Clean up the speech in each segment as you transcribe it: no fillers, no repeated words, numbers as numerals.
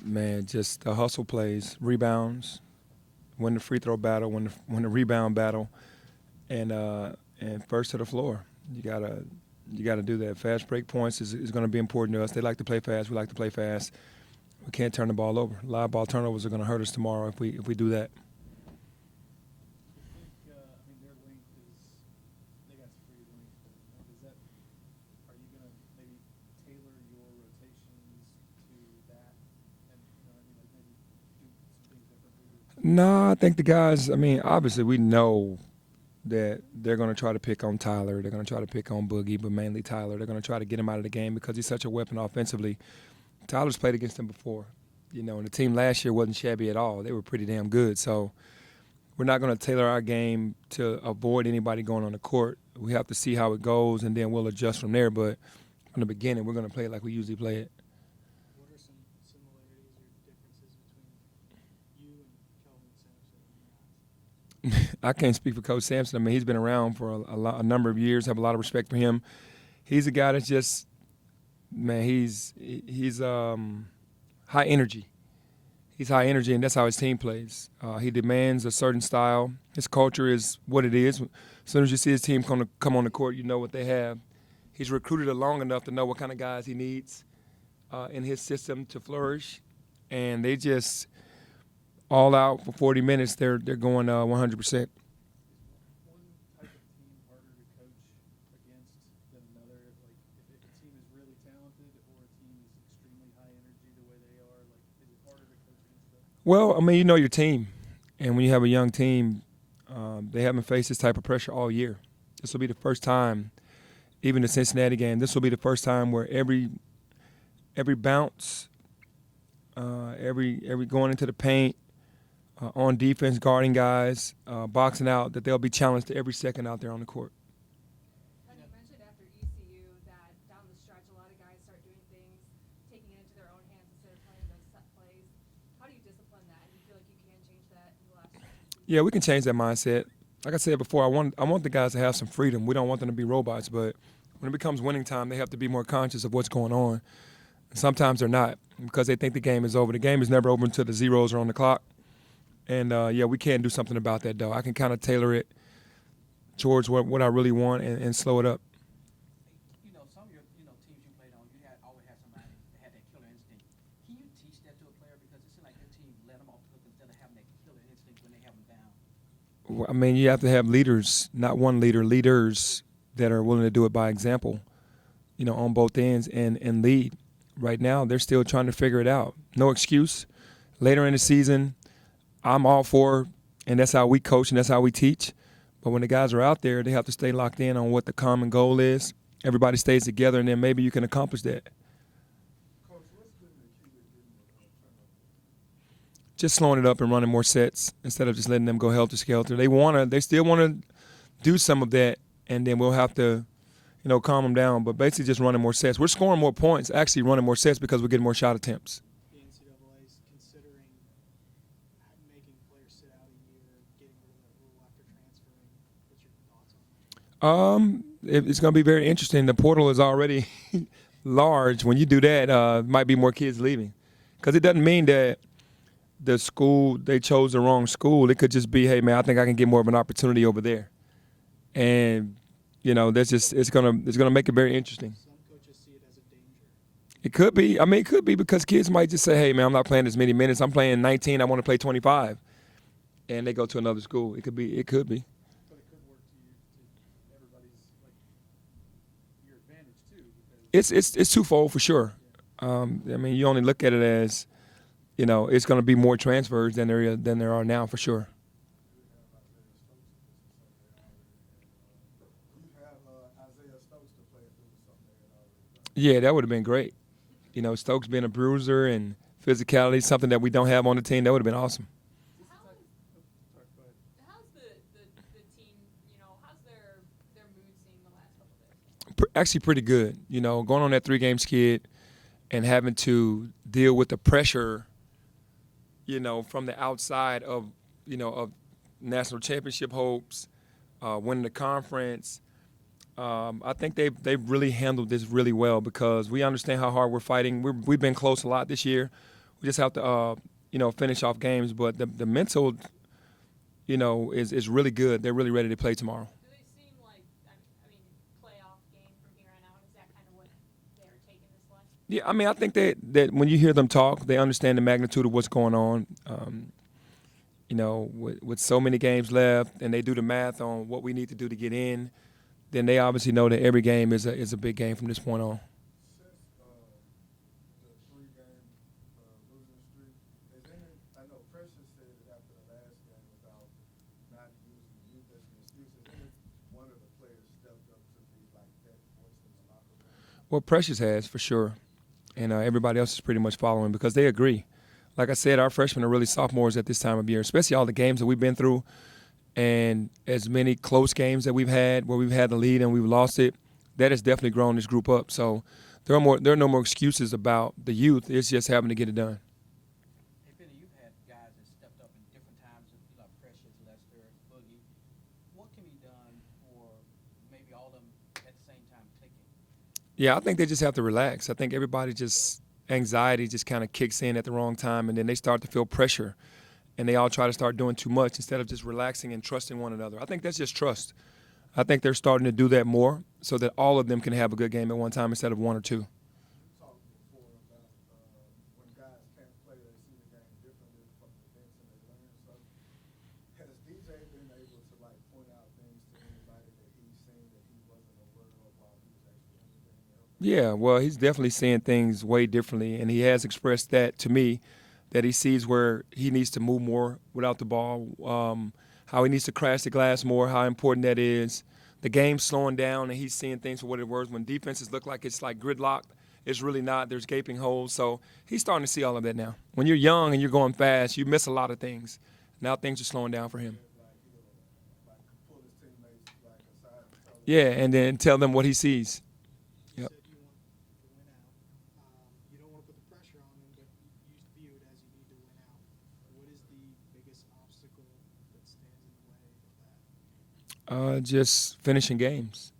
Man, just the hustle plays, rebounds, win the free throw battle, win the rebound battle, and first to the floor. You gotta do that. Fast break points is going to be important to us. They like to play fast. We like to play fast. We can't turn the ball over. Live ball turnovers are going to hurt us tomorrow if we do that. You think, their length is, they got some pretty length, but is that, are you going to maybe tailor your rotations to that and, like maybe do some things differently? No, I think the guys. I mean, obviously we know that they're going to try to pick on Tyler. They're going to try to pick on Boogie, but mainly Tyler. They're going to try to get him out of the game because he's such a weapon offensively. Tyler's played against him before, and the team last year wasn't shabby at all. They were pretty damn good. So we're not going to tailor our game to avoid anybody going on the court. We have to see how it goes, and then we'll adjust from there. But from the beginning, we're going to play it like we usually play it. What are some similarities or differences between you and Kelvin Sampson in your eyes? I can't speak for Coach Sampson. I mean, he's been around for a number of years. Have a lot of respect for him. He's a guy that's just, man, he's high energy. He's high energy, and that's how his team plays. He demands a certain style. His culture is what it is. As soon as you see his team come on the court, you know what they have. He's recruited it long enough to know what kind of guys he needs in his system to flourish, and they just all out for 40 minutes. They're going 100%. Is one type of team harder to coach against than another? Like, if a team is really talented or a team is extremely high energy the way they are, like, is it harder to coach against them? Well, I mean, you know your team, and when you have a young team, they haven't faced this type of pressure all year. This will be the first time, even the Cincinnati game. This will be the first time where every bounce, every going into the paint, on defense, guarding guys, boxing out, that they'll be challenged every second out there on the court. Penny, you mentioned after ECU that down the stretch, a lot of guys start doing things, taking it into their own hands instead of playing those set plays. How do you discipline that? And you feel like you can change that in the last season? Yeah, we can change that mindset. Like I said before, I want the guys to have some freedom. We don't want them to be robots, but when it becomes winning time, they have to be more conscious of what's going on. And sometimes they're not because they think the game is over. The game is never over until the zeros are on the clock. And, we can do something about that, though. I can kind of tailor it towards what I really want and slow it up. Some of your teams you played on, always had somebody that had that killer instinct. Can you teach that to a player because it seems like your team let them off the hook instead of having that killer instinct when they have them down? I mean, you have to have leaders, not one leader, leaders that are willing to do it by example, on both ends and lead. Right now, they're still trying to figure it out. No excuse. Later in the season, I'm all for, and that's how we coach and that's how we teach. But when the guys are out there, they have to stay locked in on what the common goal is. Everybody stays together, and then maybe you can accomplish that. Coach, what's been the key to getting the turnover? Just slowing it up and running more sets instead of just letting them go helter-skelter. They still want to do some of that, and then we'll have to, calm them down. But basically just running more sets. We're scoring more points, actually running more sets because we're getting more shot attempts. The NCAA is considering making players sit out a year, getting rid of that rule after transferring. What's your thoughts on that? It's going to be very interesting. The portal is already large. When you do that, might be more kids leaving. Because it doesn't mean that the school, they chose the wrong school. It could just be, hey, man, I think I can get more of an opportunity over there. And, it's gonna make it very interesting. Some coaches see it as a danger. It could be. I mean, it could be because kids might just say, hey, man, I'm not playing as many minutes. I'm playing 19. I want to play 25. And they go to another school. It could be. But it could work to everybody's, your advantage too. It's twofold for sure. I mean, you only look at it as, it's going to be more transfers than there are now for sure. Yeah, that would have been great. Stokes being a bruiser and physicality, something that we don't have on the team, that would have been awesome. How's the team, how's their mood seeing the last couple of days? Actually pretty good. Going on that 3-game skid and having to deal with the pressure, from the outside of national championship hopes, winning the conference. I think they've really handled this really well because we understand how hard we're fighting. We've been close a lot this year. We just have to, finish off games. But the mental, is really good. They're really ready to play tomorrow. Do they seem like, I mean, playoff game from here on out? Is that kind of what they're taking this one? Yeah, I mean, I think that when you hear them talk, they understand the magnitude of what's going on. With so many games left, and they do the math on what we need to do to get in, then they obviously know that every game is a big game from this point on. Since the three-game losing streak, is any? I know Precious said it after the last game about not using youth as an excuse. Is any one of the players stepped up to be like that voice in the locker room? Well, Precious has for sure, and everybody else is pretty much following because they agree. Like I said, our freshmen are really sophomores at this time of year, especially all the games that we've been through, and as many close games that we've had where we've had the lead and we've lost it. That has definitely grown this group up. So there are no more excuses about the youth. It's just having to get it done. Hey, Penny, you've had guys that stepped up in different times, like Precious, Lester, Boogie. What can be done for maybe all of them at the same time clicking? Yeah, I think they just have to relax. I think everybody anxiety just kind of kicks in at the wrong time, and then they start to feel pressure, and they all try to start doing too much instead of just relaxing and trusting one another. I think that's just trust. I think they're starting to do that more so that all of them can have a good game at one time instead of one or two. You talked before about when guys can't play, they see the game differently from the bench and they learn stuff. Has DJ been able to point out things to anybody that he's seen that he wasn't aware of while he was actually in the game? Yeah, well, he's definitely seeing things way differently, and he has expressed that to me, that he sees where he needs to move more without the ball, how he needs to crash the glass more, how important that is. The game's slowing down, and he's seeing things for what it was. When defenses look like it's like gridlocked, it's really not. There's gaping holes. So he's starting to see all of that now. When you're young and you're going fast, you miss a lot of things. Now things are slowing down for him. Pull his teammates aside and tell them. Yeah, and then tell them what he sees. Yep. You said you want to win out. You don't want to put the pressure on them, but you view it as you need to win out. What is the biggest obstacle that stands in the way of that? Just finishing games.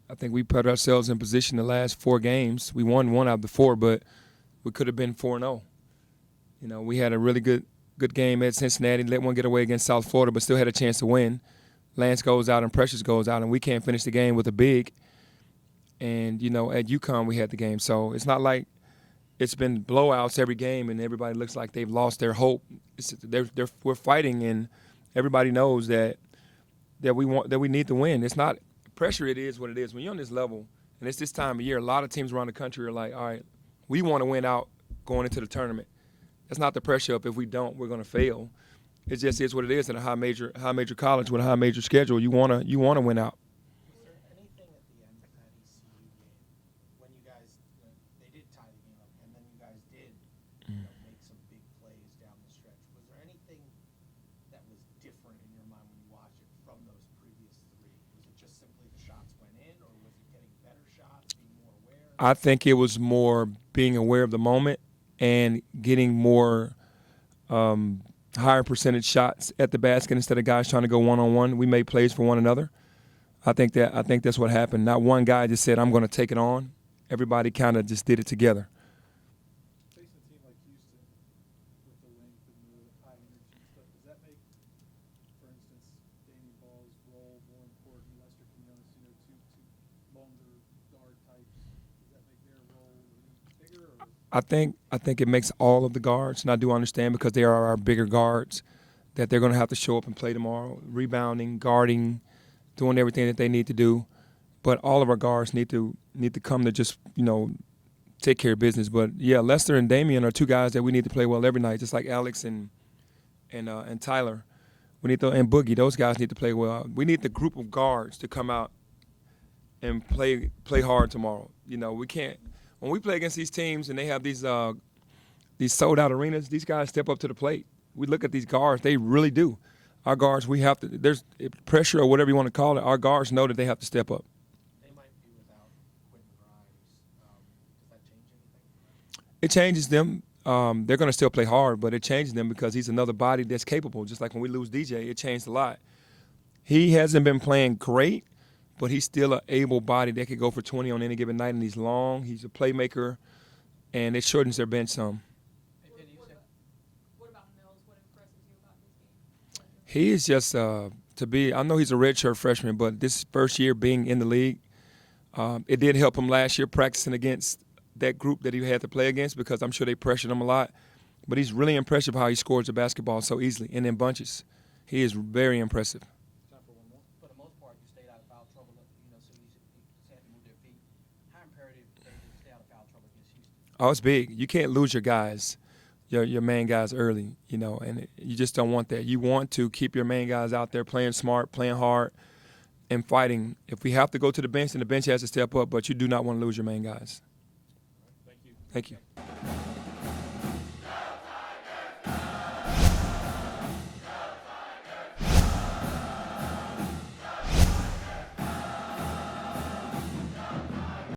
I think we put ourselves in position the last 4 games. We won 1 out of the 4, but we could have been 4-0. We had a really good game at Cincinnati, let one get away against South Florida, but still had a chance to win. Lance goes out and Precious goes out, and we can't finish the game with a big. And, at UConn we had the game. So it's not like it's been blowouts every game and everybody looks like they've lost their hope. We're fighting, and everybody knows that we need to win. It's not pressure. It is what it is. When you're on this level, and it's this time of year, a lot of teams around the country are like, all right, we want to win out going into the tournament. That's not the pressure up. If we don't, we're going to fail. It just is what it is in a high major college with a high major schedule. You want to win out. Was there anything at the end of that ECU game when you guys, they did tie the game up, and then you guys did make some big plays down the stretch? Was there anything that was different in your mind when you watched it from those previous 3? Was it just simply the shots went in, or was it getting better shots, being more aware? I think it was more being aware of the moment and getting more higher percentage shots at the basket instead of guys trying to go one-on-one. We made plays for one another. I think that's what happened. Not one guy just said, I'm going to take it on. Everybody kind of just did it together. Facing a team like Houston with the length and the high energy stuff, does that make, for instance, Damian Ball's role more important? Lester Quinones, two longer guard types. Does that make their role any bigger? Or? I think it makes all of the guards, and I do understand because they are our bigger guards, that they're going to have to show up and play tomorrow, rebounding, guarding, doing everything that they need to do. But all of our guards need to come to just, take care of business. But, yeah, Lester and Damian are 2 guys that we need to play well every night, just like Alex and Tyler. And Boogie, those guys need to play well. We need the group of guards to come out and play hard tomorrow. We can't. When we play against these teams and they have these sold-out arenas, these guys step up to the plate. We look at these guards. They really do. Our guards, we have to – there's pressure or whatever you want to call it. Our guards know that they have to step up. They might be without Quentin Grimes. Does that change anything? It changes them. They're going to still play hard, but it changes them because he's another body that's capable. Just like when we lose DJ, it changed a lot. He hasn't been playing great, but he's still an able body that could go for 20 on any given night, and he's long. He's a playmaker, and it shortens their bench some. Hey, Penny, He is just to be. I know he's a redshirt freshman, but this first year being in the league, it did help him last year practicing against that group that he had to play against because I'm sure they pressured him a lot. But he's really impressive how he scores the basketball so easily and in bunches. He is very impressive. Time for one more. For the most part, you stayed out of foul trouble, so you had to move their feet. How imperative is it to stay out of foul trouble against Houston? Oh, it's big. You can't lose your guys, your main guys early, and you just don't want that. You want to keep your main guys out there playing smart, playing hard, and fighting. If we have to go to the bench, then the bench has to step up, but you do not want to lose your main guys. Thank you. Thank you.